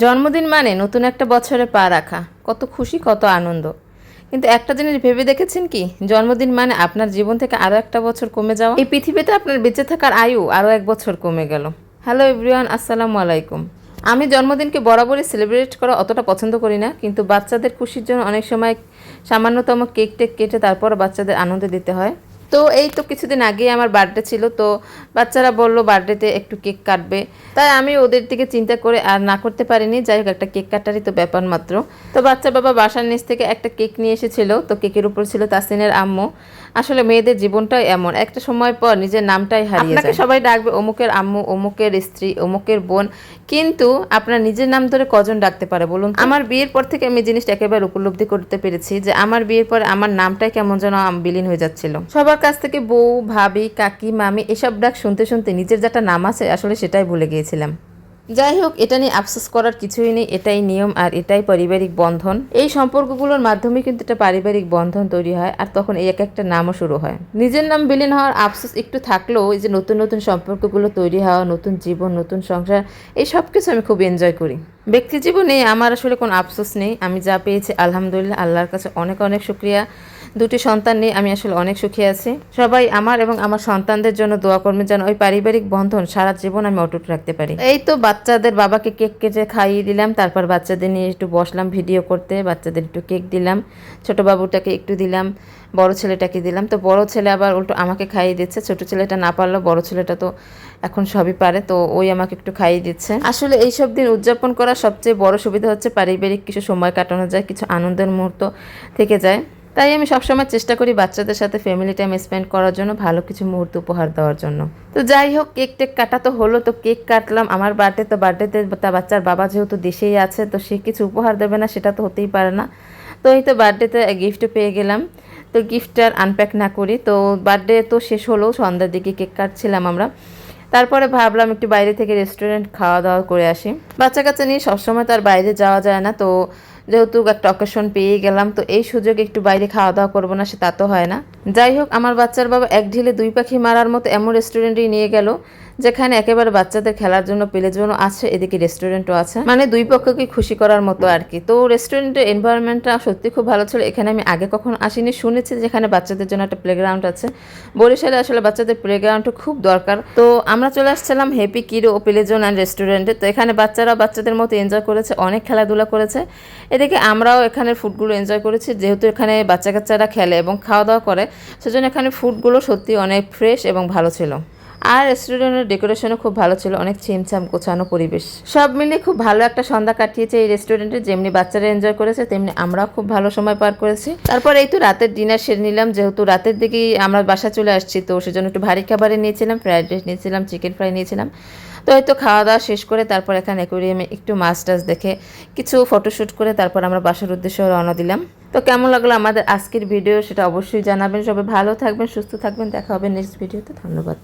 জন্মদিন মানে নতুন একটা বছরে পা রাখা, কত খুশি কত আনন্দ। কিন্তু একটা জিনিস ভেবে দেখেছেন কি, জন্মদিন মানে আপনার জীবন থেকে আরও একটা বছর কমে যাওয়া। এই পৃথিবীতে আপনার বেঁচে থাকার আয়ু আরও এক বছর কমে গেল। হ্যালো এভরিওয়ান, আসসালামু আলাইকুম। আমি জন্মদিনকে বরাবরই সেলিব্রেট করা অতটা পছন্দ করি না, কিন্তু বাচ্চাদের খুশির জন্য অনেক সময় সামান্যতম কেক টেক কেটে তারপর বাচ্চাদের আনন্দ দিতে হয়। তো এই তো কিছুদিন আগেই আমার বার্থডে ছিল, তো বাচ্চারা বললো বার্থডেতে একটু কেক কাটবে, তাই আমি ওদের দিকে চিন্তা করে আর না করতে পারিনি। যাই হোক, একটা কেক কাটারই তো ব্যাপার মাত্র। তো বাচ্চা বাবা বাসার নিচ থেকে একটা কেক নিয়ে এসেছিল, তো কেকের উপর ছিল তাসিনের আম্মু। আসলে মেয়েদের জীবনটাই এমন, একটা সময় পর নিজের নামটাই হারিয়ে যায়। আপনাকে সবাই ডাকবে অমুকের আম্মু, অমুকের স্ত্রী, অমুকের বোন, কিন্তু আপনার নিজের নাম ধরে কজন ডাকতে পারে বলুন? আমার বিয়ের পর থেকে আমি জিনিসটা একেবারে উপলব্ধি করতে পেরেছি যে আমার বিয়ের পরে আমার নামটাই কেমন যেন বিলীন হয়ে যাচ্ছিল। সবার কাছ থেকে বউ, ভাবি, কাকি, মামি এসব ডাক শুনতে শুনতে নিজের যেটা নাম আছে আসলে সেটাই ভুলে গিয়েছিলাম। যাই হোক, এটা নিয়ে আফসোস করার কিছুই নেই, এটাই নিয়ম আর এটাই পারিবারিক বন্ধন। এই সম্পর্কগুলোর মাধ্যমে কিন্তু একটা পারিবারিক বন্ধন তৈরি হয়, আর তখন এই একটা নামও শুরু হয়। নিজের নাম বিলীন হওয়ার আফসোস একটু থাকলেও এই যে নতুন নতুন সম্পর্কগুলো তৈরি হওয়া, নতুন জীবন, নতুন সংসার, এই সব কিছু আমি খুব এনজয় করি। ব্যক্তি জীবনে আমার আসলে কোনো আফসোস নেই। আমি যা পেয়েছি আলহামদুলিল্লাহ, আল্লাহর কাছে অনেক অনেক শুকরিয়া। দুটি সন্তান নিয়ে আমি আসলে অনেক সুখী আছি। সবাই আমার এবং আমার সন্তানদের জন্য দোয়া করবেন যেন ওই পারিবারিক বন্ধন সারা জীবন আমি অটুট রাখতে পারি। এই তো বাচ্চাদের বাবাকে কেক কেটে খাইয়ে দিলাম, তারপর বাচ্চাদের নিয়ে একটু বসলাম ভিডিও করতে। বাচ্চাদের একটু কেক দিলাম, ছোট বাবুটাকে একটু দিলাম, বড় ছেলেটাকে দিলাম। তো বড় ছেলে আবার উল্টো আমাকে খাইয়ে দিচ্ছে। ছোট ছেলেটা না পারলেও বড় ছেলেটা তো এখন সবই পারে, তো ওই আমাকে একটু খাইয়ে দিচ্ছে। আসলে এইসব দিন উদযাপন করার সবচেয়ে বড় সুবিধা হচ্ছে পারিবারিক কিছু সময় কাটানো যায়, কিছু আনন্দের মুহূর্ত থেকে যায়। তাই আমি সবসময় চেষ্টা করি বাচ্চাদের সাথে ফ্যামিলি টাইম স্পেন্ড করার জন্য, ভালো কিছু মুহূর্ত উপহার দেওয়ার জন্য। তো যাই হোক, কেক টেক কাটা তো হলো, তো কেক কাটলাম। আমার বার্থডে, তো বার্থডেতে বাচ্চার বাবা যেহেতু দেশেই আছে, তো সে কিছু উপহার দেবে না সেটা তো হতেই পারে না। তো এই তো বার্থডেতে গিফট পেয়ে গেলাম, তো গিফটটা আর আনপ্যাক না করি। তো বার্থডে তো শেষ হলো, সন্ধ্যার দিকে কেক কাটছিলাম আমরা। তারপরে ভাবলাম একটু বাইরে থেকে রেস্টুরেন্ট খাওয়া দাওয়া করে আসি। বাচ্চা কাচ্চা নিয়ে সবসময় তো আর বাইরে যাওয়া যায় না, তো যেহেতু একটা অকেশন পেয়ে গেলাম, তো এই সুযোগে একটু বাইরে খাওয়া দাওয়া করবো না, সে তা তো হয় না। যাই হোক, আমার বাচ্চার বাবা এক ঢিলে দুই পাখি মারার মতো এমন রেস্টুরেন্টেই নিয়ে গেল যেখানে একেবারে বাচ্চাদের খেলার জন্য প্লে জোনও আছে, এদিকে রেস্টুরেন্টও আছে, মানে দুই পক্ষকে খুশি করার মতো আর কি। তো রেস্টুরেন্টের এনভায়রনমেন্টটা সত্যি খুব ভালো ছিল। এখানে আমি আগে কখনো আসিনি, শুনেছি যেখানে বাচ্চাদের জন্য একটা প্লেগ্রাউন্ড আছে। বরিশালে আসলে বাচ্চাদের প্লেগ্রাউন্ডটা খুব দরকার। তো আমরা চলে আসছিলাম হ্যাপি কিডো ও প্লে জোন অ্যান্ড রেস্টুরেন্টে। তো এখানে বাচ্চারা বাচ্চাদের মতো এনজয় করেছে, অনেক খেলাধুলা করেছে। এদিকে আমরাও এখানে ফুডগুলো এনজয় করেছি, যেহেতু এখানে বাচ্চা কাচ্চারা খেলে এবং খাওয়া দাওয়া করে, সেজন্য এখানে ফুডগুলো সত্যি অনেক ফ্রেশ এবং ভালো ছিল। আর রেস্টুরেন্টের ডেকোরেশনও খুব ভালো ছিল, অনেক ছিমছাম গোছানো পরিবেশ। সব মিলিয়ে খুব ভালো একটা সন্ধ্যা কাটিয়েছে এই রেস্টুরেন্টে। যেমনি বাচ্চারা এনজয় করেছে, তেমনি আমরাও খুব ভালো সময় পার করেছি। তারপর এই তো রাতের ডিনার সেরে নিলাম, যেহেতু রাতের দিকেই আমরা বাসা চলে আসছি, তো সেজন্য একটু ভারী খাবারে নিয়েছিলাম, ফ্রাইড রাইস নিয়েছিলাম, চিকেন ফ্রাই নিয়েছিলাম। তো এই তো খাওয়া দাওয়া শেষ করে তারপর এখানে অ্যাকোয়ারিয়ামে একটু মাছ টাছ দেখে কিছু ফটোশ্যুট করে তারপর আমরা বাসার উদ্দেশ্যে রওনা দিলাম। তো কেমন লাগলো আমাদের আজকের ভিডিও সেটা অবশ্যই জানাবেন। সবাই ভালো থাকবেন, সুস্থ থাকবেন, দেখা হবে নেক্সট ভিডিওতে। ধন্যবাদ।